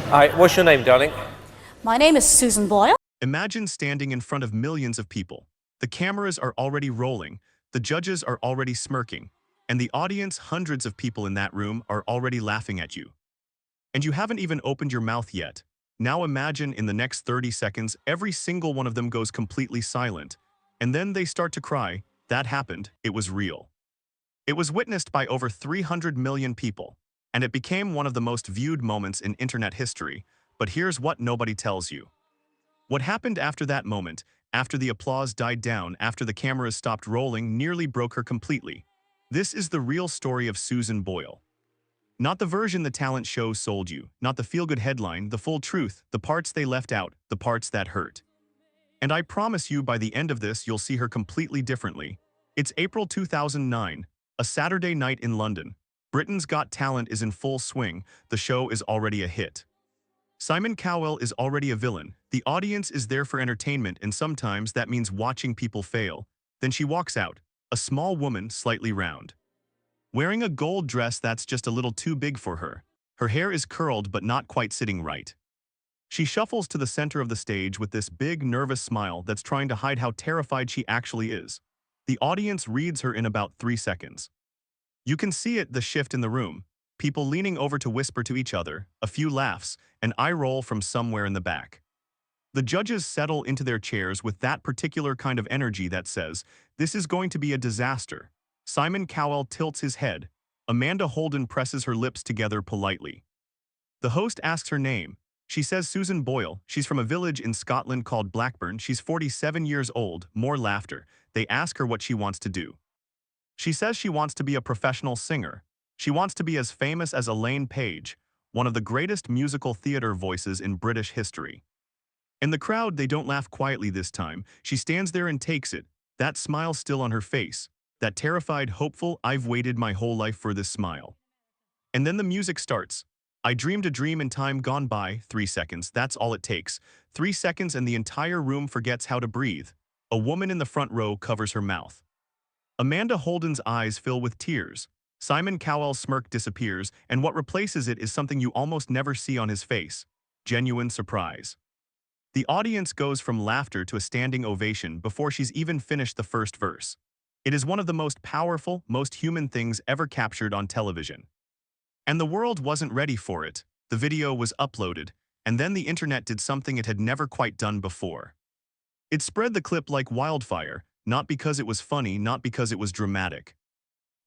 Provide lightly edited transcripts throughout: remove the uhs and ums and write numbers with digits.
Hi, what's your name, darling? My name is Susan Boyle. Imagine standing in front of millions of people. The cameras are already rolling, the judges are already smirking, and the audience, hundreds of people in that room, are already laughing at you. And you haven't even opened your mouth yet. Now imagine in the next 30 seconds, every single one of them goes completely silent. And then they start to cry. That happened. It was real. It was witnessed by over 300 million people, and it became one of the most viewed moments in internet history. But here's what nobody tells you. What happened after that moment, after the applause died down, after the cameras stopped rolling, nearly broke her completely. This is the real story of Susan Boyle. Not the version the talent show sold you, not the feel-good headline, the full truth, the parts they left out, the parts that hurt. And I promise you by the end of this you'll see her completely differently. It's April 2009, a Saturday night in London. Britain's Got Talent is in full swing, the show is already a hit. Simon Cowell is already a villain. The audience is there for entertainment, and sometimes that means watching people fail. Then she walks out, a small woman, slightly round, wearing a gold dress that's just a little too big for her. Her hair is curled but not quite sitting right. She shuffles to the center of the stage with this big, nervous smile that's trying to hide how terrified she actually is. The audience reads her in about 3 seconds. You can see it, the shift in the room. People leaning over to whisper to each other, a few laughs, an eye roll from somewhere in the back. The judges settle into their chairs with that particular kind of energy that says, this is going to be a disaster. Simon Cowell tilts his head. Amanda Holden presses her lips together politely. The host asks her name. She says Susan Boyle. She's from a village in Scotland called Blackburn. She's 47 years old. More laughter. They ask her what she wants to do. She says she wants to be a professional singer. She wants to be as famous as Elaine Paige, one of the greatest musical theater voices in British history. In the crowd, they don't laugh quietly this time. She stands there and takes it, that smile still on her face, that terrified, hopeful, I've waited my whole life for this smile. And then the music starts. I dreamed a dream in time gone by, 3 seconds, that's all it takes. 3 seconds and the entire room forgets how to breathe. A woman in the front row covers her mouth. Amanda Holden's eyes fill with tears. Simon Cowell's smirk disappears, and what replaces it is something you almost never see on his face: genuine surprise. The audience goes from laughter to a standing ovation before she's even finished the first verse. It is one of the most powerful, most human things ever captured on television. And the world wasn't ready for it. The video was uploaded, and then the internet did something it had never quite done before. It spread the clip like wildfire, not because it was funny, not because it was dramatic,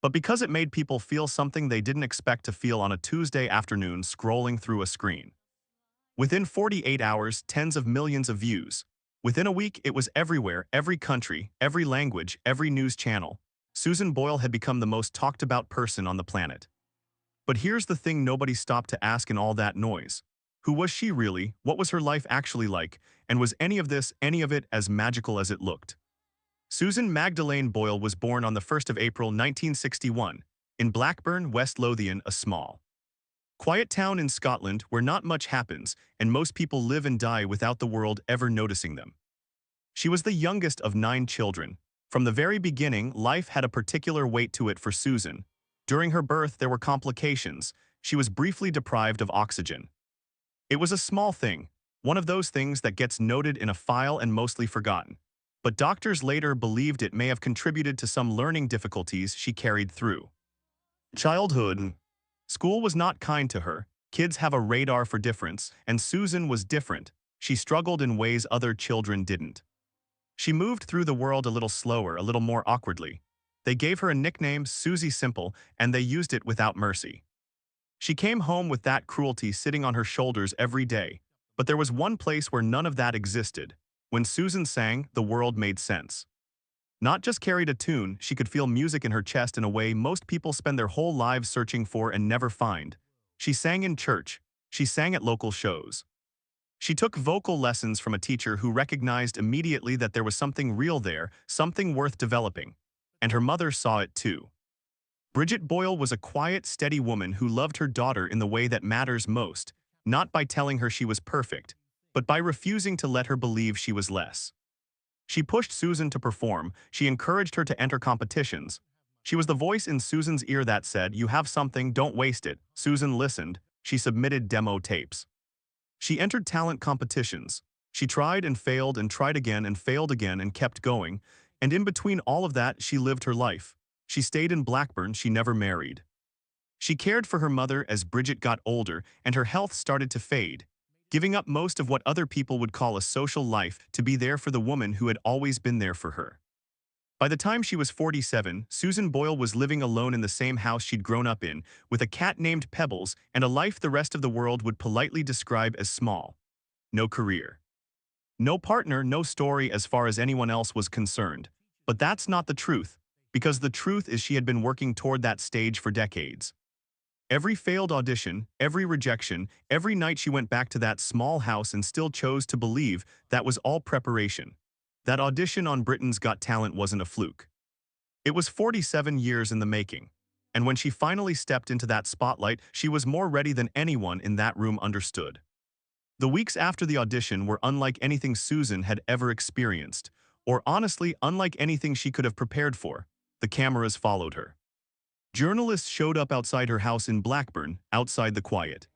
but because it made people feel something they didn't expect to feel on a Tuesday afternoon scrolling through a screen. Within 48 hours, tens of millions of views. Within a week, it was everywhere, every country, every language, every news channel. Susan Boyle had become the most talked about person on the planet. But here's the thing nobody stopped to ask in all that noise. Who was she really? What was her life actually like? And was any of this, any of it, as magical as it looked? Susan Magdalene Boyle was born on the 1st of April 1961 in Blackburn, West Lothian, a small, quiet town in Scotland where not much happens and most people live and die without the world ever noticing them. She was the youngest of 9 children. From the very beginning, life had a particular weight to it for Susan. During her birth, there were complications. She was briefly deprived of oxygen. It was a small thing, one of those things that gets noted in a file and mostly forgotten. But doctors later believed it may have contributed to some learning difficulties she carried through childhood. School was not kind to her. Kids have a radar for difference, and Susan was different. She struggled in ways other children didn't. She moved through the world a little slower, a little more awkwardly. They gave her a nickname, Susie Simple, and they used it without mercy. She came home with that cruelty sitting on her shoulders every day. But there was one place where none of that existed. When Susan sang, the world made sense. Not just carried a tune, she could feel music in her chest in a way most people spend their whole lives searching for and never find. She sang in church. She sang at local shows. She took vocal lessons from a teacher who recognized immediately that there was something real there, something worth developing. And her mother saw it too. Bridget Boyle was a quiet, steady woman who loved her daughter in the way that matters most, not by telling her she was perfect, but by refusing to let her believe she was less. She pushed Susan to perform. She encouraged her to enter competitions. She was the voice in Susan's ear that said, "You have something, don't waste it." Susan listened. She submitted demo tapes. She entered talent competitions. She tried and tried again and failed again and kept going, and in between all of that, she lived her life. She stayed in Blackburn, she never married. She cared for her mother as Bridget got older and her health started to fade, giving up most of what other people would call a social life to be there for the woman who had always been there for her. By the time she was 47, Susan Boyle was living alone in the same house she'd grown up in, with a cat named Pebbles and a life the rest of the world would politely describe as small. No career. No partner, no story as far as anyone else was concerned. But that's not the truth, because the truth is she had been working toward that stage for decades. Every failed audition, every rejection, every night she went back to that small house and still chose to believe that was all preparation. That audition on Britain's Got Talent wasn't a fluke. It was 47 years in the making. And when she finally stepped into that spotlight, she was more ready than anyone in that room understood. The weeks after the audition were unlike anything Susan had ever experienced, or honestly, unlike anything she could have prepared for. The cameras followed her. Journalists showed up outside her house in Blackburn, outside the quiet,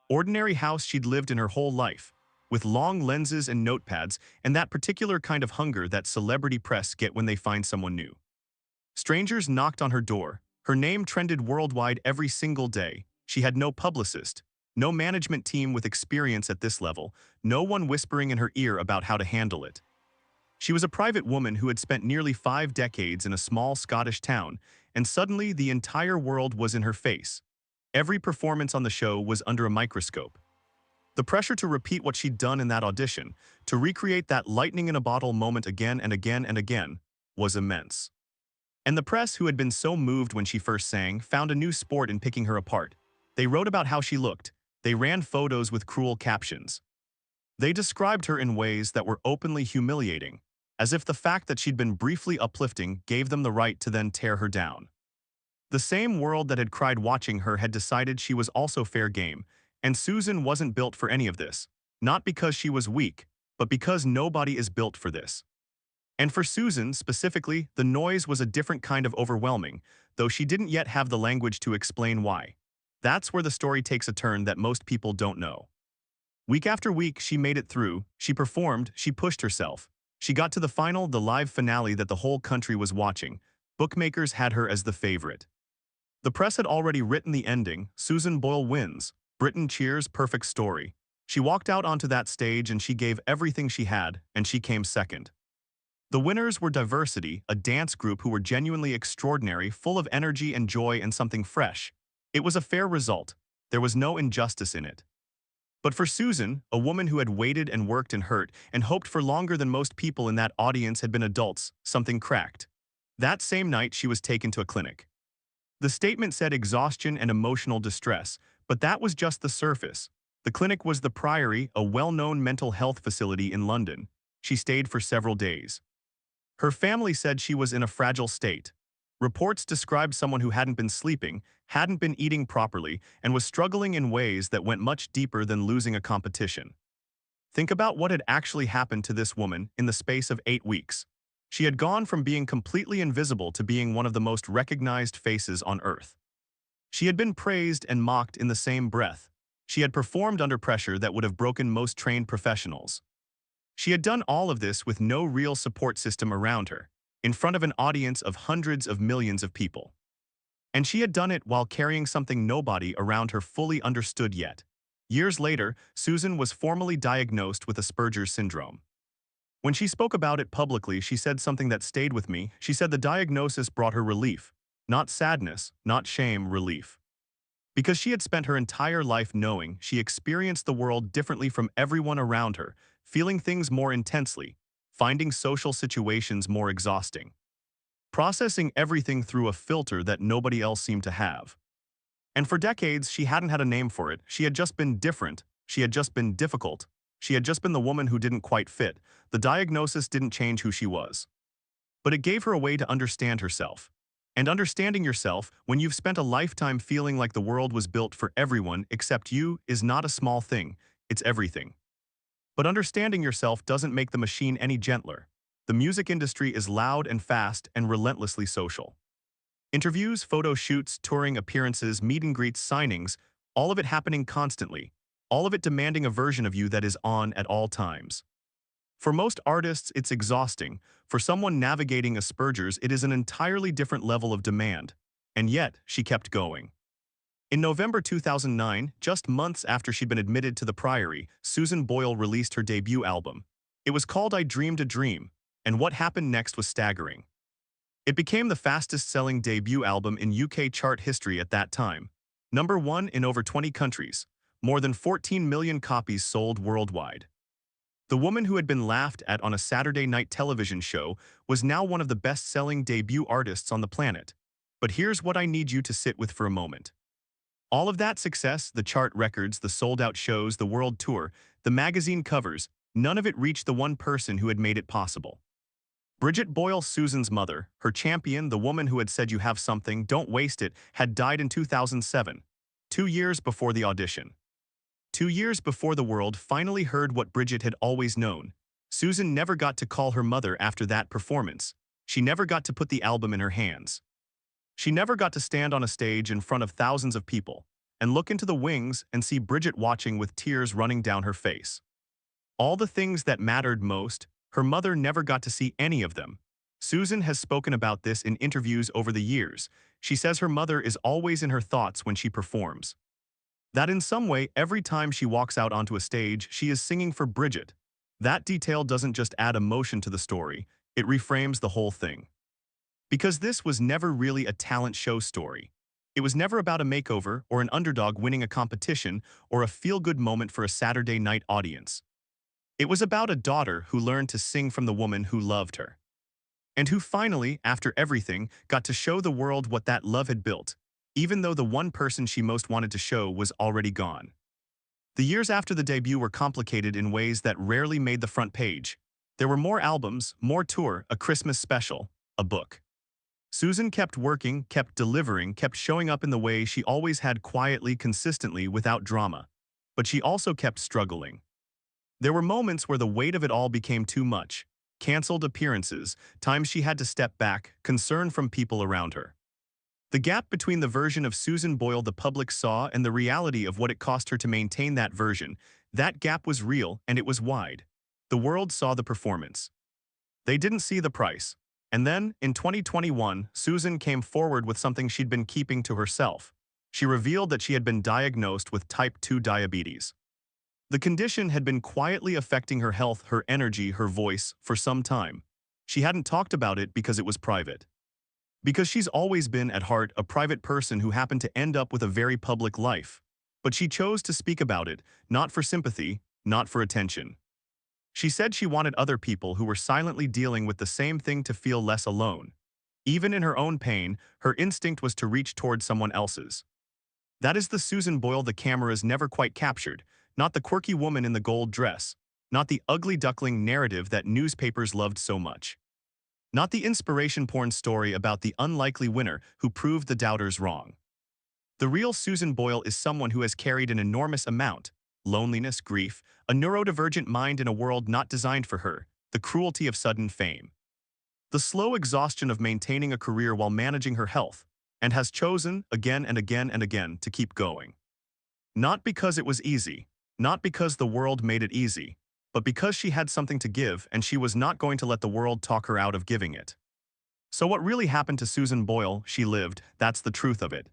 ordinary house she'd lived in her whole life, with long lenses and notepads and that particular kind of hunger that celebrity press get when they find someone new. Strangers knocked on her door. Her name trended worldwide every single day. She had no publicist, no management team with experience at this level, no one whispering in her ear about how to handle it. She was a private woman who had spent nearly 5 decades in a small Scottish town, and suddenly the entire world was in her face. Every performance on the show was under a microscope. The pressure to repeat what she'd done in that audition, to recreate that lightning-in-a-bottle moment again and again and again, was immense. And the press, who had been so moved when she first sang, found a new sport in picking her apart. They wrote about how she looked. They ran photos with cruel captions. They described her in ways that were openly humiliating, as if the fact that she'd been briefly uplifting gave them the right to then tear her down. The same world that had cried watching her had decided she was also fair game, and Susan wasn't built for any of this, not because she was weak, but because nobody is built for this. And for Susan, specifically, the noise was a different kind of overwhelming, though she didn't yet have the language to explain why. That's where the story takes a turn that most people don't know. Week after week, she made it through, she performed, she pushed herself. She got to the final, the live finale that the whole country was watching. Bookmakers had her as the favorite. The press had already written the ending. Susan Boyle wins. Britain cheers, perfect story. She walked out onto that stage and she gave everything she had, and she came second. The winners were Diversity, a dance group who were genuinely extraordinary, full of energy and joy and something fresh. It was a fair result. There was no injustice in it. But for Susan, a woman who had waited and worked and hurt and hoped for longer than most people in that audience had been adults, something cracked. That same night, she was taken to a clinic. The statement said exhaustion and emotional distress, but that was just the surface. The clinic was the Priory, a well-known mental health facility in London. She stayed for several days. Her family said she was in a fragile state. Reports described someone who hadn't been sleeping, hadn't been eating properly, and was struggling in ways that went much deeper than losing a competition. Think about what had actually happened to this woman in the space of 8 weeks. She had gone from being completely invisible to being one of the most recognized faces on Earth. She had been praised and mocked in the same breath. She had performed under pressure that would have broken most trained professionals. She had done all of this with no real support system around her, in front of an audience of hundreds of millions of people. And she had done it while carrying something nobody around her fully understood yet. Years later, Susan was formally diagnosed with Asperger's syndrome. When she spoke about it publicly, she said something that stayed with me. She said the diagnosis brought her relief. Not sadness, not shame, relief. Because she had spent her entire life knowing she experienced the world differently from everyone around her, feeling things more intensely, finding social situations more exhausting, processing everything through a filter that nobody else seemed to have. And for decades, she hadn't had a name for it. She had just been different. She had just been difficult. She had just been the woman who didn't quite fit. The diagnosis didn't change who she was. But it gave her a way to understand herself. And understanding yourself, when you've spent a lifetime feeling like the world was built for everyone except you, is not a small thing. It's everything. But understanding yourself doesn't make the machine any gentler. The music industry is loud and fast and relentlessly social. Interviews, photo shoots, touring appearances, meet and greets, signings, all of it happening constantly. all of it demanding a version of you that is on at all times. For most artists, it's exhausting. For someone navigating Asperger's, it is an entirely different level of demand. And yet, she kept going. In November 2009, just months after she'd been admitted to the Priory, Susan Boyle released her debut album. It was called I Dreamed a Dream, and what happened next was staggering. It became the fastest-selling debut album in UK chart history at that time. #1 in over 20 countries. More than 14 million copies sold worldwide. The woman who had been laughed at on a Saturday night television show was now one of the best-selling debut artists on the planet. But here's what I need you to sit with for a moment. All of that success, the chart records, the sold-out shows, the world tour, the magazine covers, none of it reached the one person who had made it possible. Bridget Boyle, Susan's mother, her champion, the woman who had said you have something, don't waste it, had died in 2007, 2 years before the audition. 2 years before the world finally heard what Bridget had always known. Susan never got to call her mother after that performance. She never got to put the album in her hands. She never got to stand on a stage in front of thousands of people and look into the wings and see Bridget watching with tears running down her face. All the things that mattered most, her mother never got to see any of them. Susan has spoken about this in interviews over the years. She says her mother is always in her thoughts when she performs. That in some way, every time she walks out onto a stage, she is singing for Bridget. That detail doesn't just add emotion to the story, it reframes the whole thing. Because this was never really a talent show story. It was never about a makeover or an underdog winning a competition or a feel-good moment for a Saturday night audience. It was about a daughter who learned to sing from the woman who loved her. And who finally, after everything, got to show the world what that love had built, even though the one person she most wanted to show was already gone. The years after the debut were complicated in ways that rarely made the front page. There were more albums, more tour, a Christmas special, a book. Susan kept working, kept delivering, kept showing up in the way she always had quietly, consistently, without drama. But she also kept struggling. There were moments where the weight of it all became too much. Cancelled appearances, times she had to step back, concern from people around her. The gap between the version of Susan Boyle the public saw and the reality of what it cost her to maintain that version, that gap was real and it was wide. The world saw the performance. They didn't see the price. And then, in 2021, Susan came forward with something she'd been keeping to herself. She revealed that she had been diagnosed with type 2 diabetes. The condition had been quietly affecting her health, her energy, her voice, for some time. She hadn't talked about it because it was private. Because she's always been, at heart, a private person who happened to end up with a very public life. But she chose to speak about it, not for sympathy, not for attention. She said she wanted other people who were silently dealing with the same thing to feel less alone. Even in her own pain, her instinct was to reach toward someone else's. That is the Susan Boyle the cameras never quite captured, not the quirky woman in the gold dress, not the ugly duckling narrative that newspapers loved so much. Not the inspiration porn story about the unlikely winner who proved the doubters wrong. The real Susan Boyle is someone who has carried an enormous amount: loneliness, grief, a neurodivergent mind in a world not designed for her, the cruelty of sudden fame. The slow exhaustion of maintaining a career while managing her health, and has chosen, again and again and again, to keep going. Not because it was easy, not because the world made it easy, but because she had something to give and she was not going to let the world talk her out of giving it. So what really happened to Susan Boyle? She lived, that's the truth of it.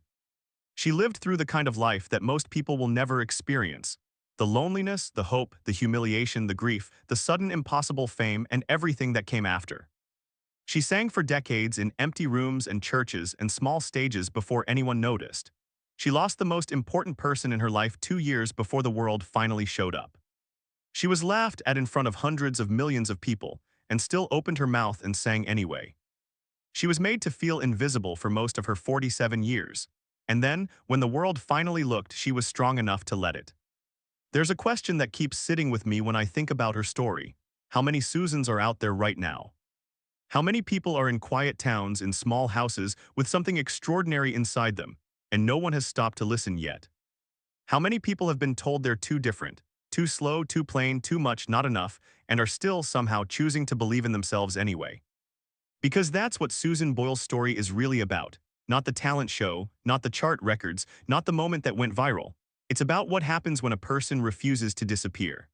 She lived through the kind of life that most people will never experience. The loneliness, the hope, the humiliation, the grief, the sudden impossible fame, and everything that came after. She sang for decades in empty rooms and churches and small stages before anyone noticed. She lost the most important person in her life 2 years before the world finally showed up. She was laughed at in front of hundreds of millions of people, and still opened her mouth and sang anyway. She was made to feel invisible for most of her 47 years, and then, when the world finally looked, she was strong enough to let it. There's a question that keeps sitting with me when I think about her story. How many Susans are out there right now? How many people are in quiet towns, in small houses, with something extraordinary inside them, and no one has stopped to listen yet? How many people have been told they're too different, too slow, too plain, too much, not enough, and are still somehow choosing to believe in themselves anyway? Because that's what Susan Boyle's story is really about. Not the talent show, not the chart records, not the moment that went viral. It's about what happens when a person refuses to disappear.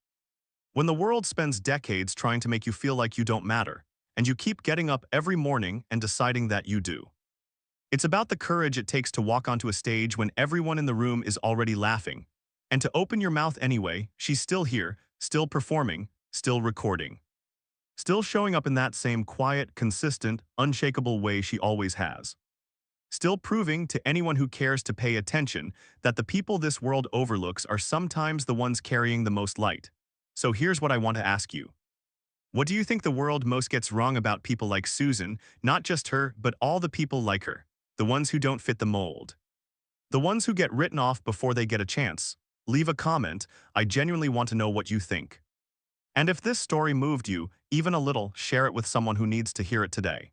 When the world spends decades trying to make you feel like you don't matter, and you keep getting up every morning and deciding that you do. It's about the courage it takes to walk onto a stage when everyone in the room is already laughing, and to open your mouth anyway. She's still here, still performing, still recording. Still showing up in that same quiet, consistent, unshakable way she always has. Still proving to anyone who cares to pay attention that the people this world overlooks are sometimes the ones carrying the most light. So here's what I want to ask you. What do you think the world most gets wrong about people like Susan, not just her, but all the people like her? The ones who don't fit the mold. The ones who get written off before they get a chance. Leave a comment. I genuinely want to know what you think. And if this story moved you, even a little, share it with someone who needs to hear it today.